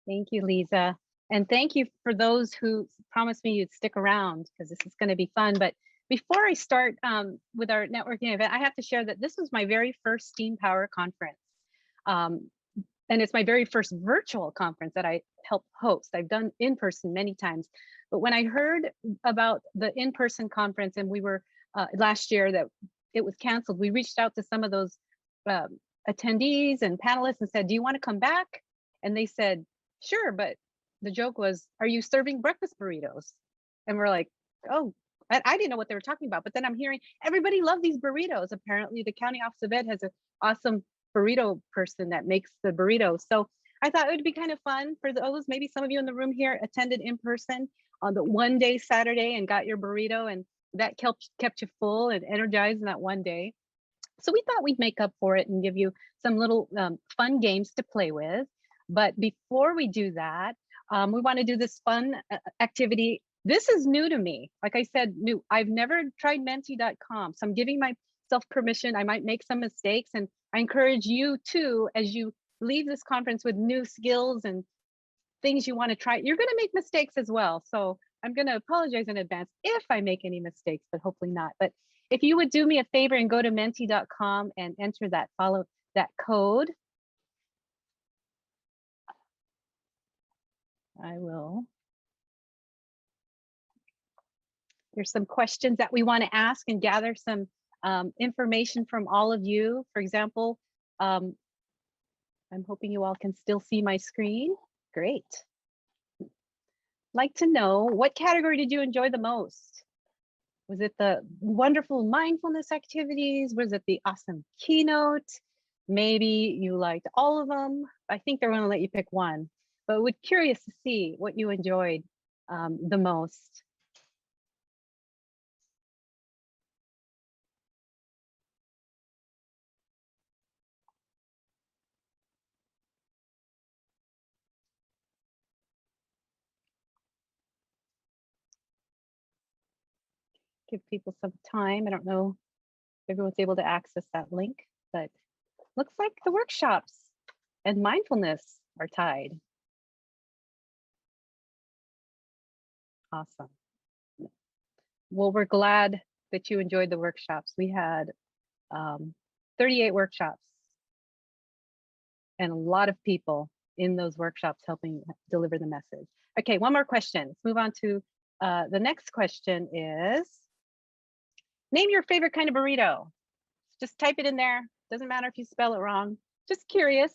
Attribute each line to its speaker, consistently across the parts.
Speaker 1: Thank you, Lisa. And thank you for those who promised me you'd stick around because this is going to be fun. But before I start with our networking event, I have to share that this was my very first STEAMpower conference. And it's my very first virtual conference that I helped host. I've done in person many times. But when I heard about the in-person conference and we were last year that it was canceled, we reached out to some of those attendees and panelists and said, do you want to come back? And they said, sure, but the joke was, are you serving breakfast burritos? And we're like, oh, I didn't know what they were talking about. But then I'm hearing everybody loved these burritos. Apparently the county office of ed has an awesome burrito person that makes the burritos. So I thought it would be kind of fun for those, maybe some of you in the room here attended in person on the one day Saturday and got your burrito, and that kept you full and energized in that one day. So we thought we'd make up for it and give you some little fun games to play with. But before we do that, we want to do this fun activity. This is new to me. Like I said, new. I've never tried menti.com. So I'm giving myself permission. I might make some mistakes, and I encourage you too, as you leave this conference with new skills and things you want to try. You're going to make mistakes as well. So I'm going to apologize in advance if I make any mistakes, but hopefully not. But if you would do me a favor and go to menti.com and enter that, follow that code. I will. There's some questions that we want to ask and gather some information from all of you. For example, I'm hoping you all can still see my screen. Great. Like to know, what category did you enjoy the most? Was it the wonderful mindfulness activities? Was it the awesome keynote? Maybe you liked all of them. I think they're going to let you pick one, but we're curious to see what you enjoyed the most. Give people some time. I don't know if everyone's able to access that link, but looks like the workshops and mindfulness are tied. Awesome. Well, we're glad that you enjoyed the workshops. We had 38 workshops and a lot of people in those workshops helping deliver the message. Okay, one more question. Let's move on to the next question is, name your favorite kind of burrito. Just type it in there. Doesn't matter if you spell it wrong. Just curious,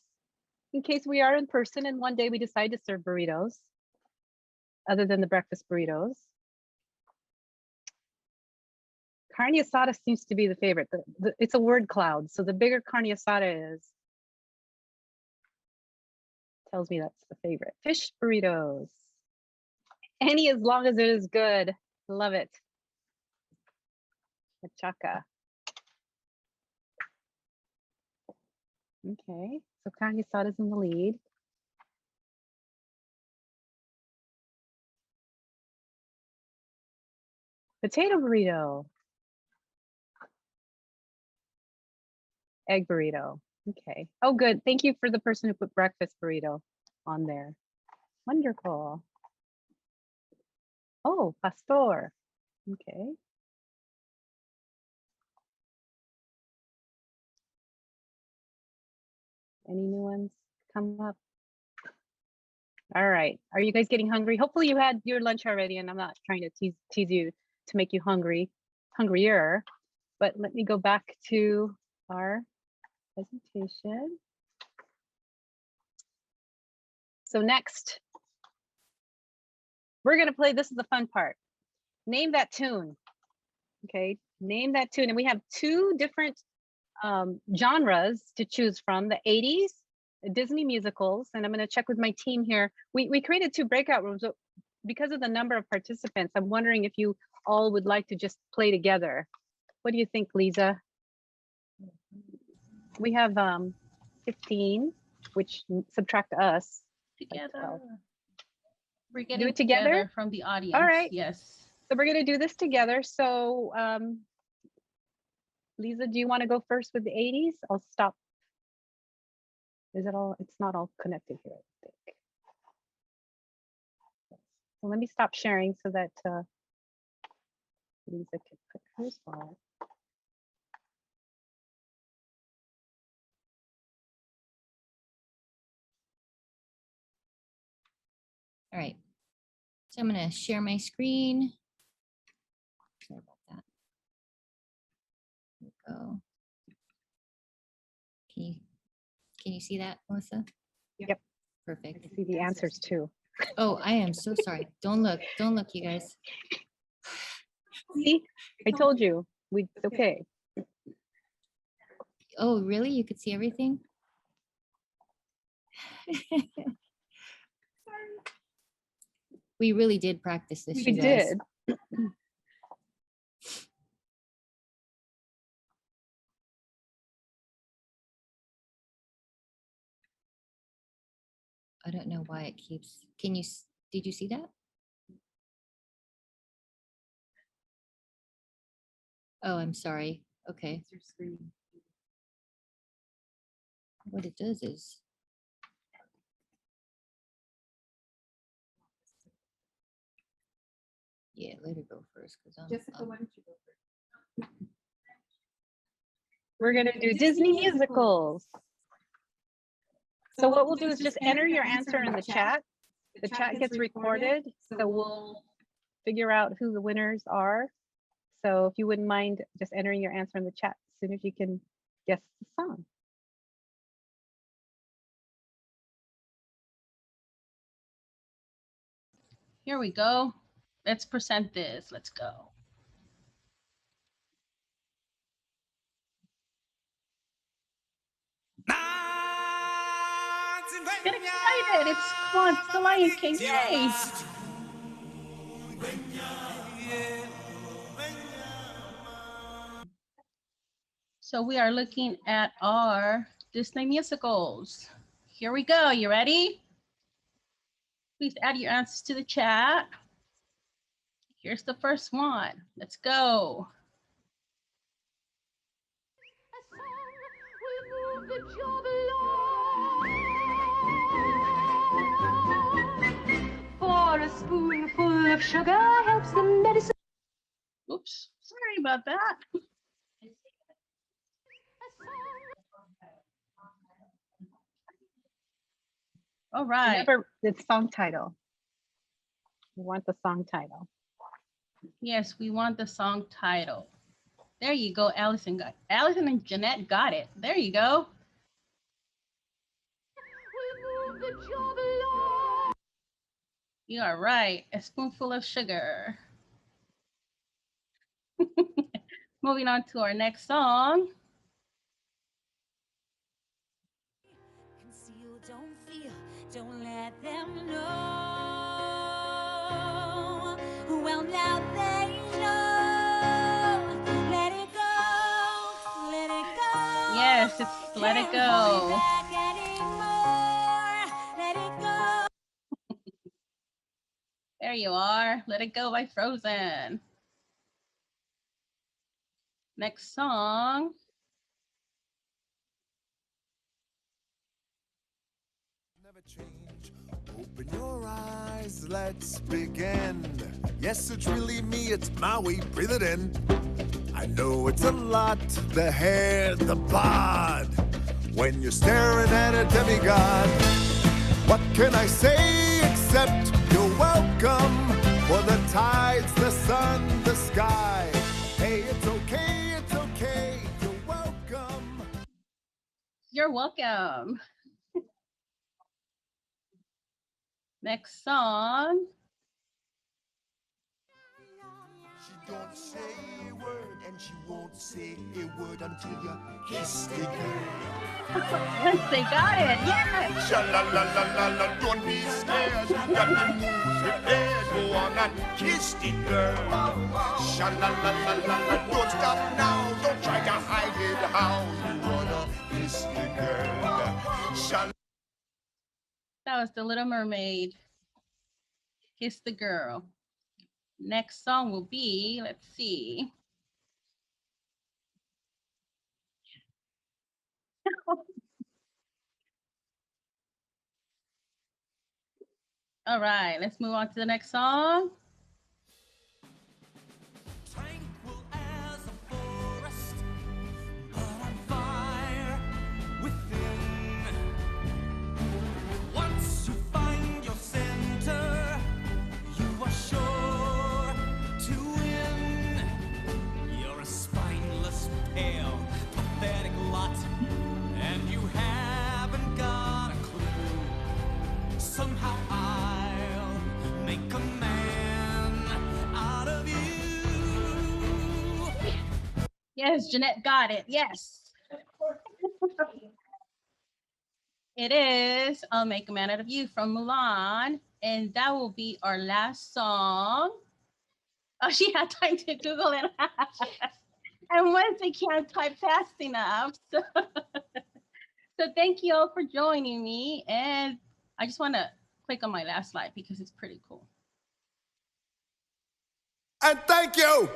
Speaker 1: in case we are in person and one day we decide to serve burritos, other than the breakfast burritos. Carne asada seems to be the favorite. It's a word cloud, so the bigger carne asada is, tells me that's the favorite. Fish burritos. Any as long as it is good. Love it. Machaca. Okay, so carne asada is in the lead. Potato burrito. Egg burrito. Okay. Oh, good. Thank you for the person who put breakfast burrito on there. Wonderful. Oh, pastor. Okay. Any new ones come up? All right. Are you guys getting hungry? Hopefully you had your lunch already, and I'm not trying to tease you to make you hungrier. But let me go back to our presentation. So next, we're going to play, this is the fun part. Name that tune. Okay, name that tune. And we have two different genres to choose from, the 80s, Disney musicals, and I'm going to check with my team here. We created two breakout rooms, but because of the number of participants, I'm wondering if you all would like to just play together. What do you think, Lisa? We have 15, which subtract us.
Speaker 2: Together. We're getting
Speaker 1: do it together
Speaker 2: from the audience.
Speaker 1: All right.
Speaker 2: Yes.
Speaker 1: So we're going to do this together. So Lisa, do you want to go first with the 80s? I'll stop. Is it all? It's not all connected here, I think. So let me stop sharing so that Lisa can put hers on.
Speaker 2: All right. So I'm going to share my screen. Sorry about that. There we go. Can you see that, Melissa?
Speaker 1: Yep.
Speaker 2: Perfect.
Speaker 1: I see the answers too.
Speaker 2: Oh, I am so sorry. Don't look, you guys.
Speaker 1: See, I told you, it's okay.
Speaker 2: Oh, really? You could see everything? We really did practice this,
Speaker 1: We
Speaker 2: you guys.
Speaker 1: did.
Speaker 2: I don't know why it keeps, did you see that? Oh, I'm sorry. Okay. What it does is, yeah, let her go first because
Speaker 3: Jessica, why don't you go first?
Speaker 1: We're going to do Disney musicals. So what we'll do is just enter your answer in the chat. The chat gets recorded, so we'll figure out who the winners are. So if you wouldn't mind just entering your answer in the chat as soon as you can guess the song.
Speaker 4: Here we go. Let's present this. Let's go. Get excited. Come on, it's the Lion King. Yay. So we are looking at our Disney musicals. Here we go. You ready? Please add your answers to the chat. Here's the first one. Let's go.
Speaker 3: For a spoonful of sugar helps the medicine.
Speaker 4: Oops, sorry about that. All right.
Speaker 1: Remember, it's song title. We want the song title.
Speaker 4: Yes, we want the song title. There you go, Allison and Jeanette got it. There you go. You are right. A spoonful of sugar. Moving on to our next song.
Speaker 5: Conceal, don't feel, don't let them know. Well, now they know. Let it go, let it go.
Speaker 4: Yes, it's Let It
Speaker 5: Can't hold it
Speaker 4: Go.
Speaker 5: back anymore. Let it go.
Speaker 4: There you are. Let It Go by Frozen. Next song.
Speaker 6: Never change. Open your eyes, let's begin. Yes, it's really me, it's Maui, breathe it in. I know it's a lot, the hair, the bod. When you're staring at a demigod, what can I say except you're welcome? For the tides, the sun, the sky. Hey, it's okay, you're welcome.
Speaker 4: You're welcome. Next song.
Speaker 6: She don't say a word and she won't say a word until you kiss the girl.
Speaker 4: Yes, they got it. Yes.
Speaker 6: Sha-la-la-la-la-la, don't be scared. Got to move your head, go on and kiss the girl. Sha-la-la-la-la-la, don't stop now. Don't try to hide it how you wanna kiss the girl. Sha-
Speaker 4: That was The Little Mermaid. Kiss the Girl. Next song will be, let's see. All right, let's move on to the next song.
Speaker 5: Tranquil as a forest, but on fire within. Once you find your center, you are sure to win. You're a spineless, pale, pathetic lot, and you haven't got a clue. Somehow I'll make a man out of you.
Speaker 4: Yes, Jeanette got it. Yes. It is I'll Make a Man Out of You from Mulan. And that will be our last song. Oh, she had time to Google it. And once they can't type fast enough. So, so thank you all for joining me. And I just want to click on my last slide because it's pretty cool.
Speaker 6: And thank you.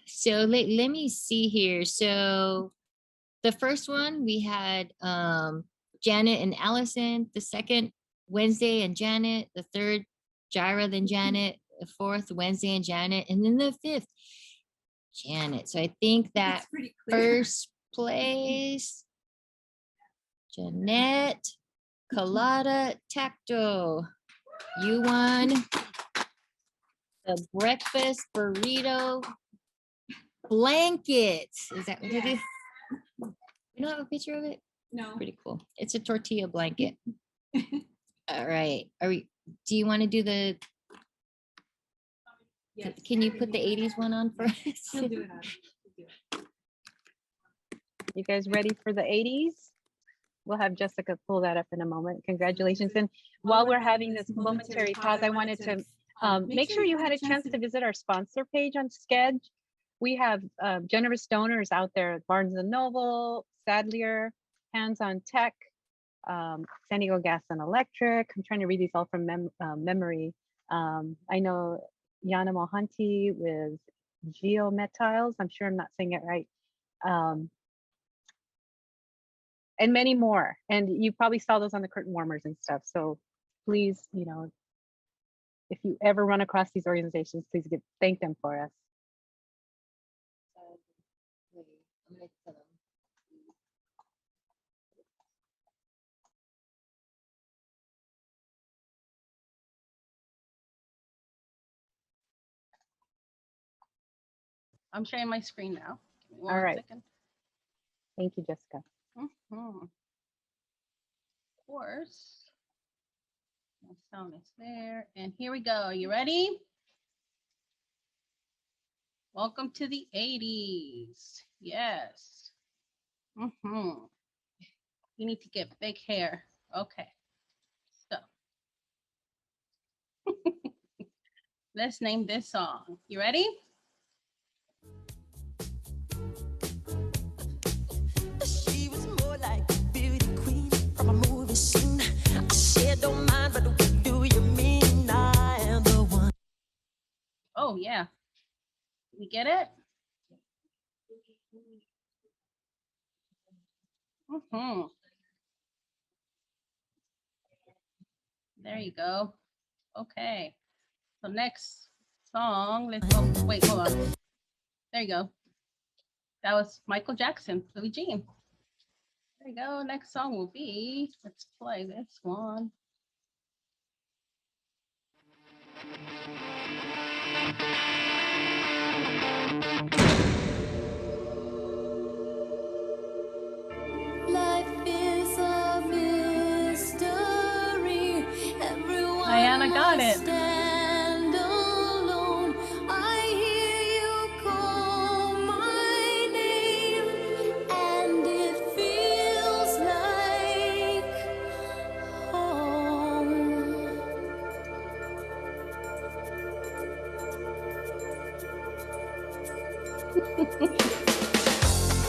Speaker 2: So let me see here. So the first one we had Janet and Allison. The second, Wednesday and Janet. The third, Jira then Janet. The fourth, Wednesday and Janet. And then the fifth, Janet. So I think that first place, Jeanette, Colada, Tacto. You won the breakfast burrito blanket. Is that what it is? You don't have a picture of it?
Speaker 7: No.
Speaker 2: Pretty cool. It's a tortilla blanket. All right. Do you want to do the,
Speaker 7: Yes.
Speaker 2: can you put the 80s one on for us?
Speaker 7: He'll do it on. He'll do it.
Speaker 1: You guys ready for the 80s? We'll have Jessica pull that up in a moment. Congratulations. And while we're having this momentary pause, I wanted to make sure you had a chance to visit our sponsor page on Sked. We have generous donors out there at Barnes & Noble, Sadlier, Hands on Tech, San Diego Gas and Electric. I'm trying to read these all from memory. I know Yana Mohanty with Geometals. I'm sure I'm not saying it right. And many more. And you probably saw those on the curtain warmers and stuff. So please, you know, if you ever run across these organizations, please thank them for us.
Speaker 4: I'm sharing my screen now. Give me
Speaker 1: All right.
Speaker 4: second.
Speaker 1: Thank you, Jessica.
Speaker 4: Of course. My sound is there. And here we go. Are you ready? Welcome to the 80s. Yes. You need to get big hair. Okay. So let's name this song. You ready?
Speaker 5: She was more like a beauty queen from a movie scene. I said, don't mind, but what do you mean? I am the one.
Speaker 4: Oh, yeah. We get it? There you go. Okay. So next song, let's wait, hold on. There you go. That was Michael Jackson, Billie Jean. There you go. Next song will be, let's play this one.
Speaker 5: Life is a mystery. Everyone
Speaker 4: Diana got it.
Speaker 5: stand alone. I hear you call my name, and it feels like home.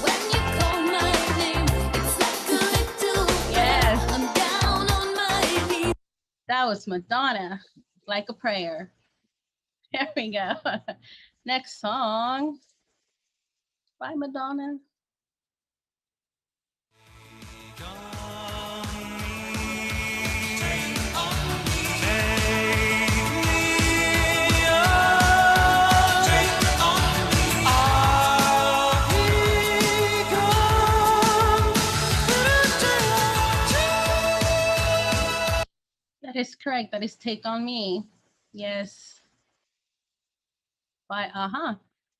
Speaker 5: When you call my name, it's like a little
Speaker 4: Yes.
Speaker 5: I'm down on my knees.
Speaker 4: That was Madonna, Like a Prayer. There we go. Next song by Madonna. That is correct. That is Take on Me. Yes. By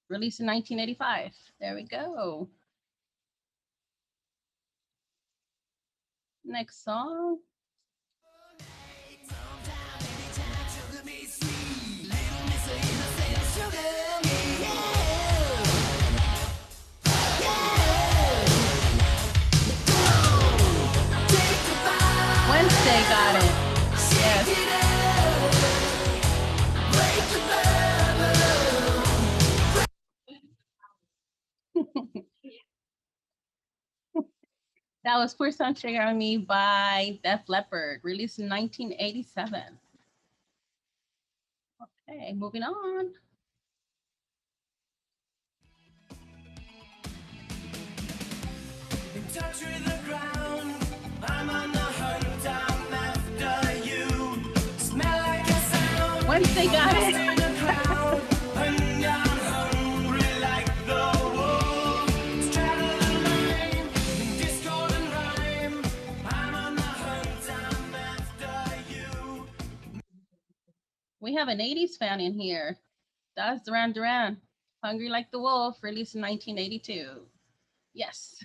Speaker 4: released in 1985. There we go. Next song. Wednesday got it. Yes. That was Pour Some Sugar on Me by Def Leppard, released in 1987. Okay, moving on.
Speaker 5: In touch with the ground, I'm on the hunt, I'm after you. Smell like a sound.
Speaker 4: Wednesday got it.
Speaker 5: In the crowd, and I'm hungry like the wolf. Straddle the line, in discord and rhyme. I'm on the hunt, I'm after you.
Speaker 4: We have an 80s fan in here. That's Duran Duran. Hungry Like the Wolf, released in 1982. Yes.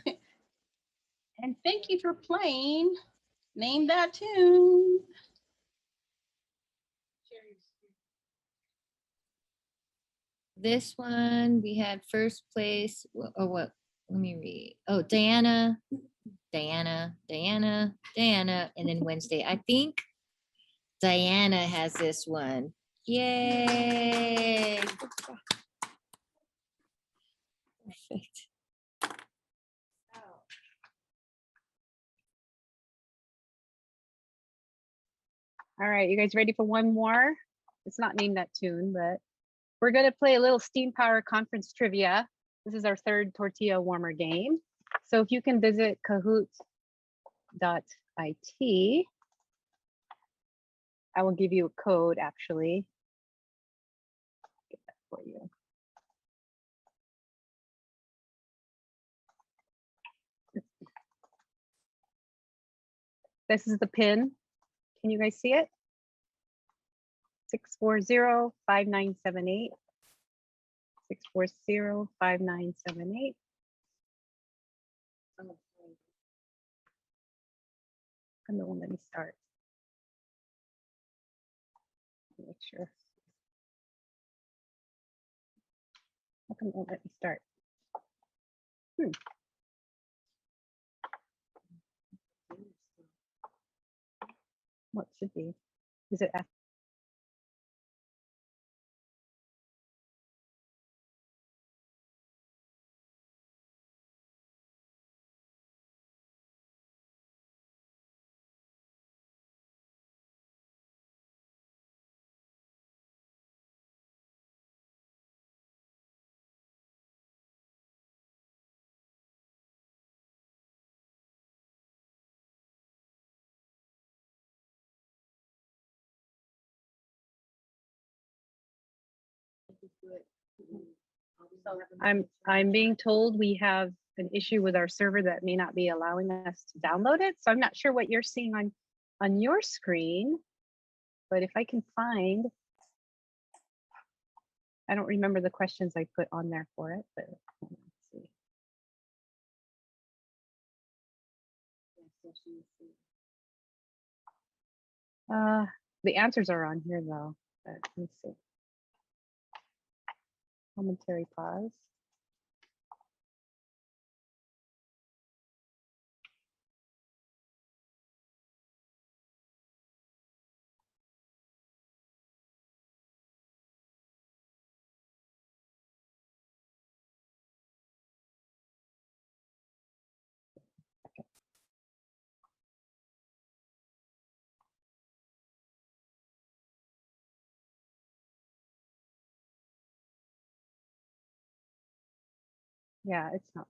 Speaker 4: And thank you for playing Name That Tune.
Speaker 2: This one we had first place. Oh, what? Let me read. Oh, Diana, and then Wednesday. I think Diana has this one. Yay! Perfect.
Speaker 1: All right, you guys ready for one more? It's not named that tune, but we're going to play a little STEAMpower Conference trivia. This is our third tortilla warmer game. So if you can visit kahoot.it, I will give you a code actually. Get that for you. This is the pin. Can you guys see it? 640-5978. 640-5978. And it won't let me start. Make sure. How come it won't let me start? What should be? Is it after? I'm being told we have an issue with our server that may not be allowing us to download it. So I'm not sure what you're seeing on your screen, but if I can find, I don't remember the questions I put on there for it, but let's see. The answers are on here though, but let me see. Commentary pause. Yeah, it's not.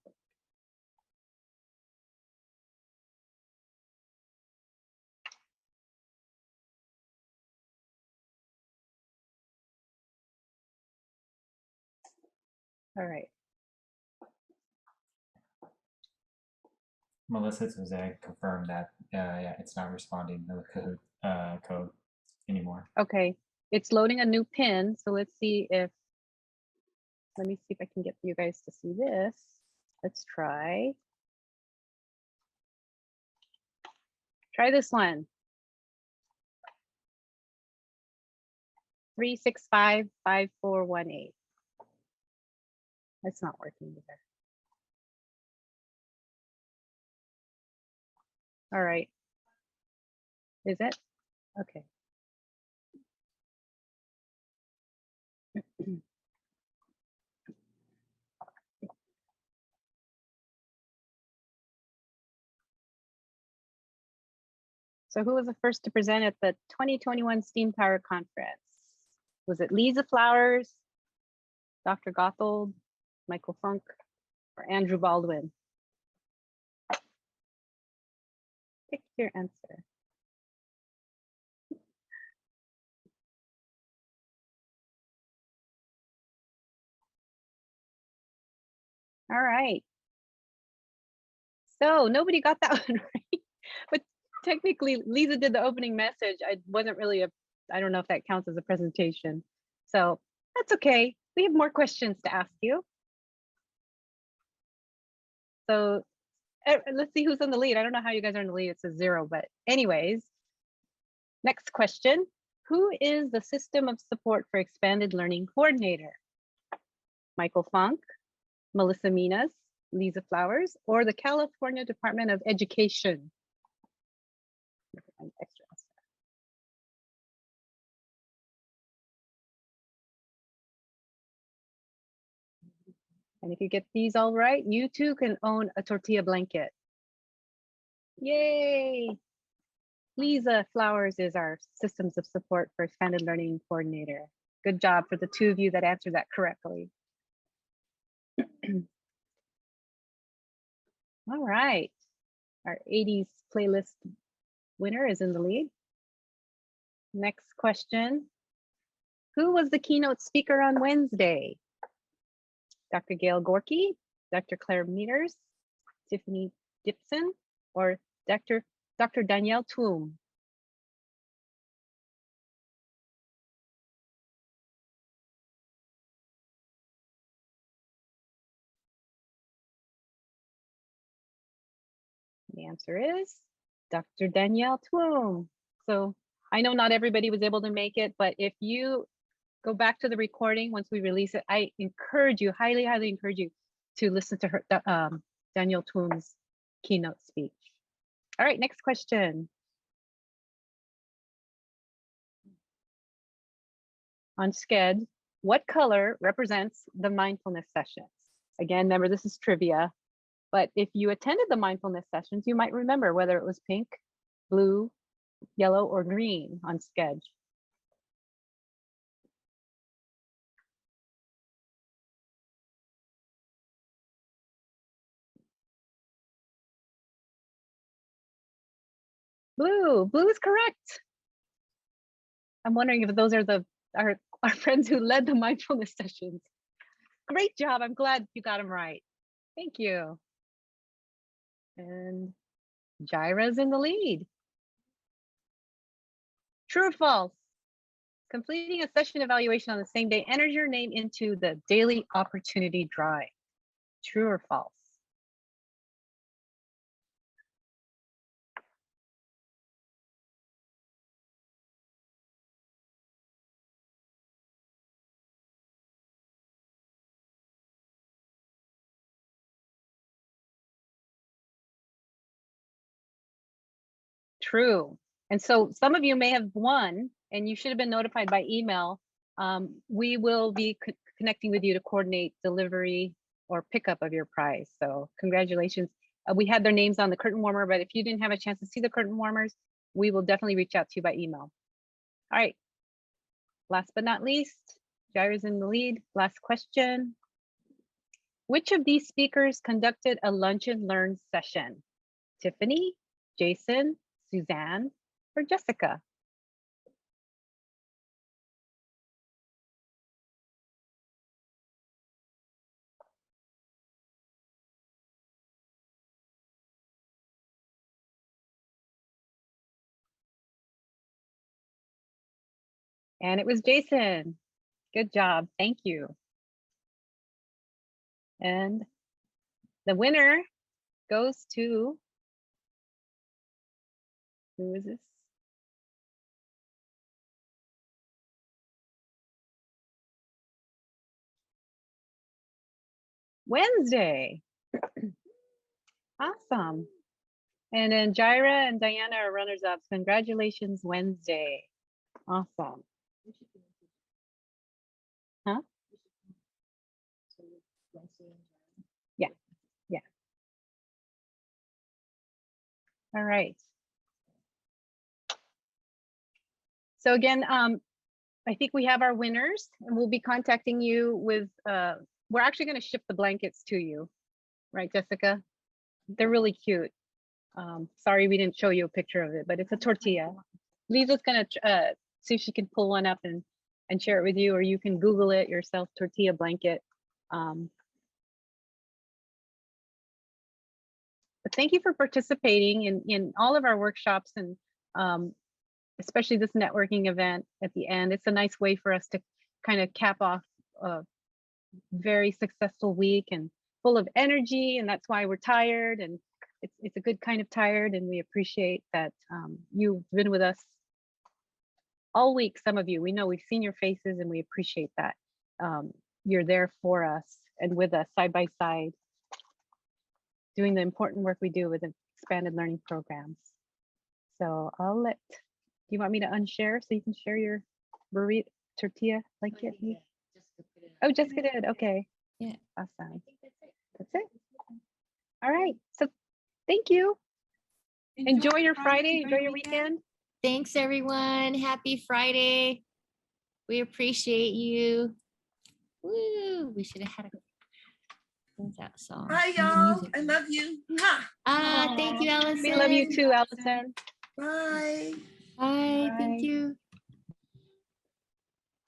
Speaker 1: All right.
Speaker 8: Melissa Jose confirmed that yeah, it's not responding to the code anymore.
Speaker 1: Okay, it's loading a new pin. So let's see if, let me see if I can get you guys to see this. Let's try. Try this one. 3655418. That's not working either. All right. Is it? Okay. So who was the first to present at the 2021 STEAMpower Conference? Was it Lisa Flowers, Dr. Gothold, Michael Funk, or Andrew Baldwin? Pick your answer. All right. So nobody got that one right, but technically Lisa did the opening message. I wasn't really I don't know if that counts as a presentation. So that's okay. We have more questions to ask you. So let's see who's in the lead. I don't know how you guys are in the lead. It says 0, but anyways, next question. Who is the System of Support for Expanded Learning Coordinator? Michael Funk, Melissa Minas, Lisa Flowers, or the California Department of Education? Extra. And if you get these all right, you too can own a tortilla blanket. Yay! Lisa Flowers is our Systems of Support for Expanded Learning Coordinator. Good job for the 2 of you that answered that correctly. All right, our 80s playlist winner is in the lead. Next question. Who was the keynote speaker on Wednesday? Dr. Gail Gorky, Dr. Claire Meters, Tiffany Dixon, or Dr. Danielle Toom? The answer is Dr. Danielle Toom. So I know not everybody was able to make it, but if you go back to the recording once we release it, I encourage you, highly encourage you to listen to her, Danielle Toom's keynote speech. All right, next question. On SCED, what color represents the mindfulness sessions? Again, remember this is trivia, but if you attended the mindfulness sessions, you might remember whether it was pink, blue, yellow, or green on SCED. Blue is correct. I'm wondering if those are our friends who led the mindfulness sessions. Great job. I'm glad you got them right. Thank you. And Jaira's in the lead. True or false? Completing a session evaluation on the same day enters your name into the daily opportunity drive. True or false? True. And so some of you may have won and you should have been notified by email. We will be connecting with you to coordinate delivery or pickup of your prize. So congratulations. We had their names on the curtain warmer, but if you didn't have a chance to see the curtain warmers, we will definitely reach out to you by email. All right. Last but not least, Jaira's in the lead. Last question. Which of these speakers conducted a lunch and learn session? Tiffany, Jason, Suzanne, or Jessica? And it was Jason. Good job. Thank you. And the winner goes to, who is this? Wednesday. Awesome. And then Jaira and Diana are runners up. Congratulations, Wednesday. Awesome. Huh? Yeah. Yeah. All right. So again, I think we have our winners, and we'll be contacting you with, we're actually going to ship the blankets to you. Right, Jessica? They're really cute. Sorry we didn't show you a picture of it, but it's a tortilla. Lisa's going to see if she can pull one up and share it with you, or you can Google it yourself, tortilla blanket. But thank you for participating in all of our workshops, and especially this networking event at the end. It's a nice way for us to kind of cap off a very successful week and full of energy, and that's why we're tired, and it's a good kind of tired, and we appreciate that you've been with us all week. Some of you, we know, we've seen your faces, and we appreciate that. You're there for us and with us side by side, doing the important work we do with expanded learning programs. So I'll let, do you want me to unshare so you can share your burrito tortilla blanket? Oh, Jessica did. Okay.
Speaker 2: Yeah.
Speaker 1: Awesome. That's it. All right. So thank you. Enjoy your Friday. Enjoy your weekend.
Speaker 2: Thanks, everyone. Happy Friday. We appreciate you. Woo! We should have had a, what's that song?
Speaker 9: Bye, y'all. I love you. Mwah.
Speaker 2: Thank you, Allison.
Speaker 1: We love you too, Allison.
Speaker 9: Bye.
Speaker 2: Bye. Thank
Speaker 1: Bye.
Speaker 2: you.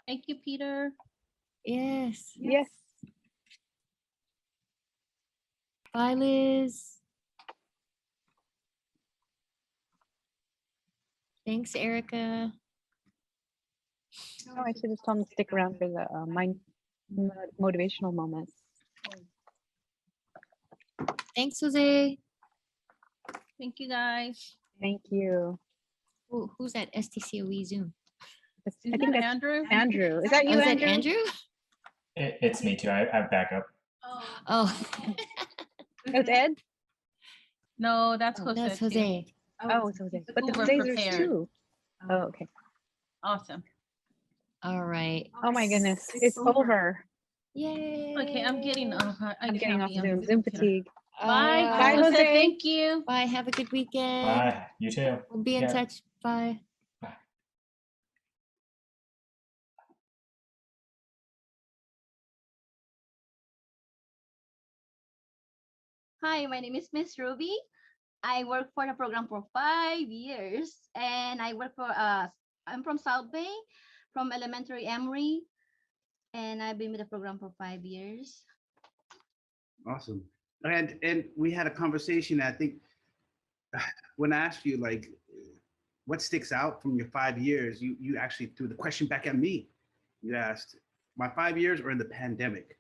Speaker 4: Thank you, Peter.
Speaker 2: Yes.
Speaker 1: Yes.
Speaker 2: Bye, Liz. Thanks, Erica.
Speaker 1: Oh, I should have told them to stick around for the motivational moments.
Speaker 2: Thanks, Jose.
Speaker 4: Thank you, guys.
Speaker 1: Thank you.
Speaker 2: Who's at STCOE Zoom?
Speaker 1: I
Speaker 4: Isn't
Speaker 1: think
Speaker 4: that
Speaker 1: that's
Speaker 4: Andrew?
Speaker 1: Andrew. Is that
Speaker 2: Oh,
Speaker 1: you,
Speaker 2: is that
Speaker 1: Andrew?
Speaker 2: Andrew?
Speaker 8: It's me too. I back up.
Speaker 2: Oh,
Speaker 1: It's Ed?
Speaker 4: No, that's
Speaker 1: Oh,
Speaker 4: Jose.
Speaker 2: that's
Speaker 4: too.
Speaker 2: Jose.
Speaker 1: Oh, it's Jose. But the
Speaker 4: Uber
Speaker 1: Jose's there's
Speaker 4: prepared.
Speaker 1: two. Oh, okay.
Speaker 4: Awesome.
Speaker 2: All right.
Speaker 1: Oh my goodness. It's over.
Speaker 2: Yay.
Speaker 4: Okay, I'm getting off.
Speaker 1: I'm getting off Zoom. Zoom fatigue.
Speaker 4: Bye.
Speaker 1: Bye,
Speaker 4: Jose.
Speaker 1: Jose.
Speaker 4: Thank you.
Speaker 2: Bye. Have a good weekend.
Speaker 8: Bye. You too.
Speaker 2: We'll be in
Speaker 8: Yeah.
Speaker 2: touch. Bye.
Speaker 10: Hi, my name is Miss Ruby. I work for the program for 5 years, and I work for I'm from South Bay, from elementary Emory, and I've been with the program for 5 years.
Speaker 11: Awesome. And we had a conversation. I think when I asked you like what sticks out from your 5 years, you actually threw the question back at me. You asked my 5 years or in the pandemic.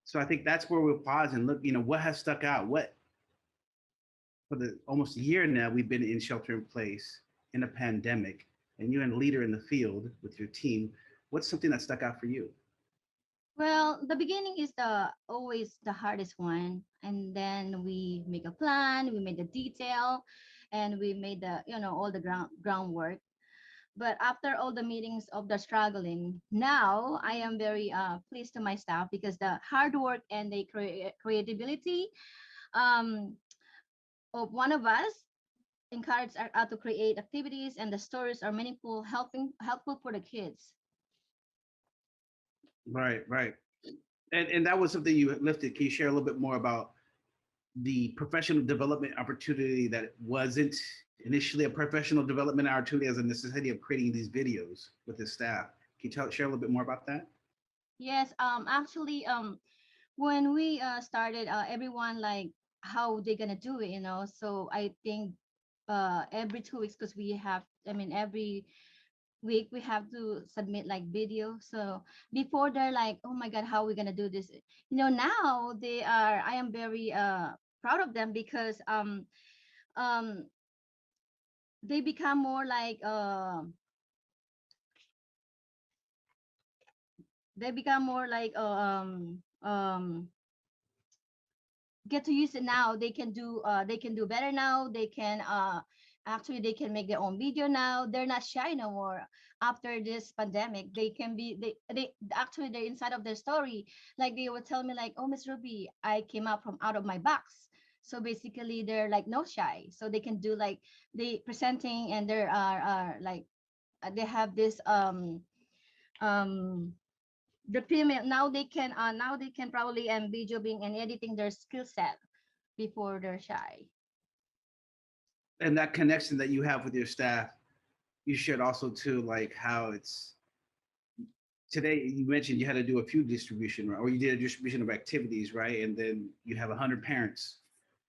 Speaker 11: So I think that's where we'll pause and look, what has stuck out? What for the almost a year now we've been in shelter in place in a pandemic, and you're a leader in the field with your team. What's something that stuck out for you?
Speaker 10: Well, the beginning is always the hardest one, and then we make a plan, we made the detail, and we made the all the groundwork. But after all the meetings of the struggling, now I am very pleased to my staff because the hard work and the creativity of one of us encouraged us to create activities, and the stories are meaningful, helpful for the kids.
Speaker 11: Right. And that was something you lifted. Can you share a little bit more about the professional development opportunity that wasn't initially a professional development opportunity as a necessity of creating these videos with his staff? Can you share a little bit more about that?
Speaker 10: Yes, actually, when we started, everyone like how they gonna do it, you know. So I think every 2 weeks, because we have, I mean, every week we have to submit like video. So before they're like, oh my god, how are we gonna do this, you know. Now they are, I am very proud of them, because um they become more like they become more like get to use it now. They can do better now. They can actually they can make their own video now. They're not shy no more after this pandemic. They can be, they actually, they're inside of their story. Like they would tell me like, oh Miss Ruby, I came out from out of my box. So basically they're like no shy, so they can do like they presenting, and there are like they have this um the payment. Now they can probably video being and editing their skill set before they're shy.
Speaker 11: And that connection that you have with your staff, you shared also too, like how it's today. You mentioned you had to do a few distribution, or you did a distribution of activities, right? And then you have 100 parents.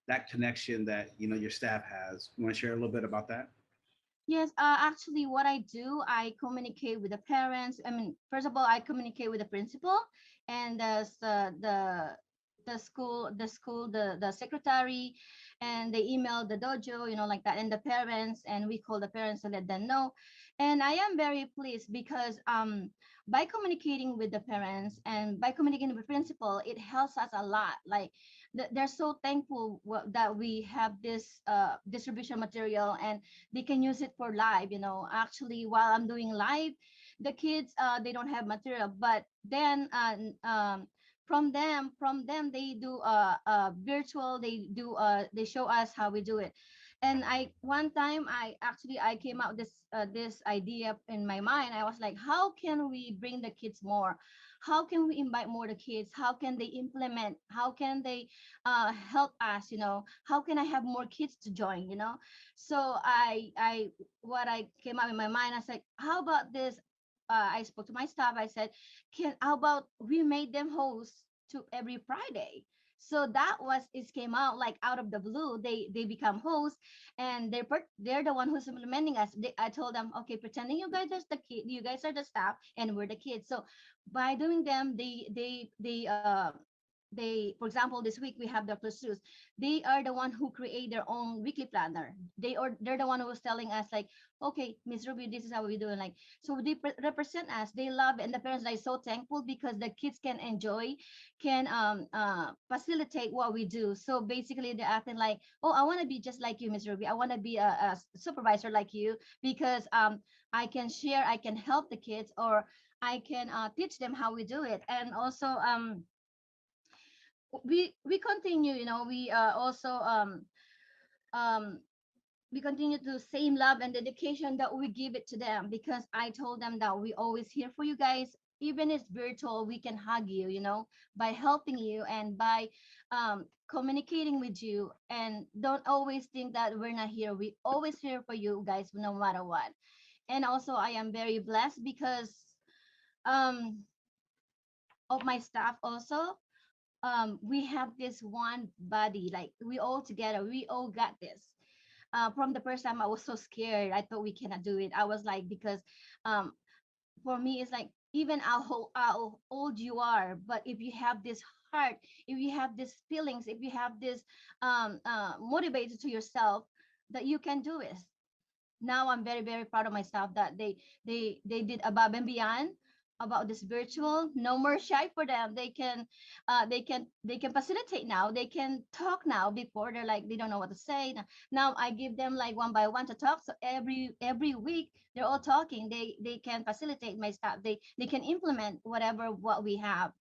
Speaker 11: That connection that your staff has. You want to share a little bit about that?
Speaker 10: Yes, actually, what I do, I communicate with the parents. I mean, first of all, I communicate with the principal, and the secretary, and they email the dojo, you know, like that, and the parents, and we call the parents to let them know. And I am very pleased because by communicating with the parents and by communicating with principal, it helps us a lot. Like they're so thankful that we have this distribution material, and they can use it for live, you know. Actually, while I'm doing live, the kids they don't have material, but then from them they do virtual, they show us how we do it. And I one time I came out this idea in my mind. I was like, how can we bring the kids more? How can we invite more the kids? How can they implement? How can they help us, you know? How can I have more kids to join, you know? So I what I came up in my mind, I said, how about this? I spoke to my staff. I said, can how about we made them host to every Friday? So that was it came out like out of the blue. They become hosts, and they're the one who's implementing us. I told them, okay, pretending you guys are the kid, you guys are the staff, and we're the kids. So by doing them, they, for example, this week we have Dr. Seuss. They are the one who create their own weekly planner. They're the one who was telling us like, okay, Miss Ruby, this is how we do it. Like, so they represent us. They love it, and the parents are so thankful because the kids can enjoy, can facilitate what we do. So basically, they're acting like, oh, I want to be just like you, Miss Ruby. I want to be a supervisor like you because I can share, I can help the kids, or I can teach them how we do it. And also we continue, you know, we also um we continue to same love and dedication that we give it to them, because I told them that we always here for you guys. Even if it's virtual, we can hug you, you know, by helping you and by communicating with you. And don't always think that we're not here. We always here for you guys no matter what. And also I am very blessed because um of my staff also. We have this one body, like we all together, we all got this. From the first time I was so scared, I thought we cannot do it. I was like, because um for me it's like, even how old you are, but if you have this heart, if you have these feelings, if you have this motivated to yourself, that you can do it. Now I'm very very proud of myself that they did above and beyond about this virtual. No more shy for them. They can facilitate now. They can talk now. Before they're like they don't know what to say. Now I give them like one by one to talk. So every week they're all talking. They can facilitate my staff. They can implement whatever what we have.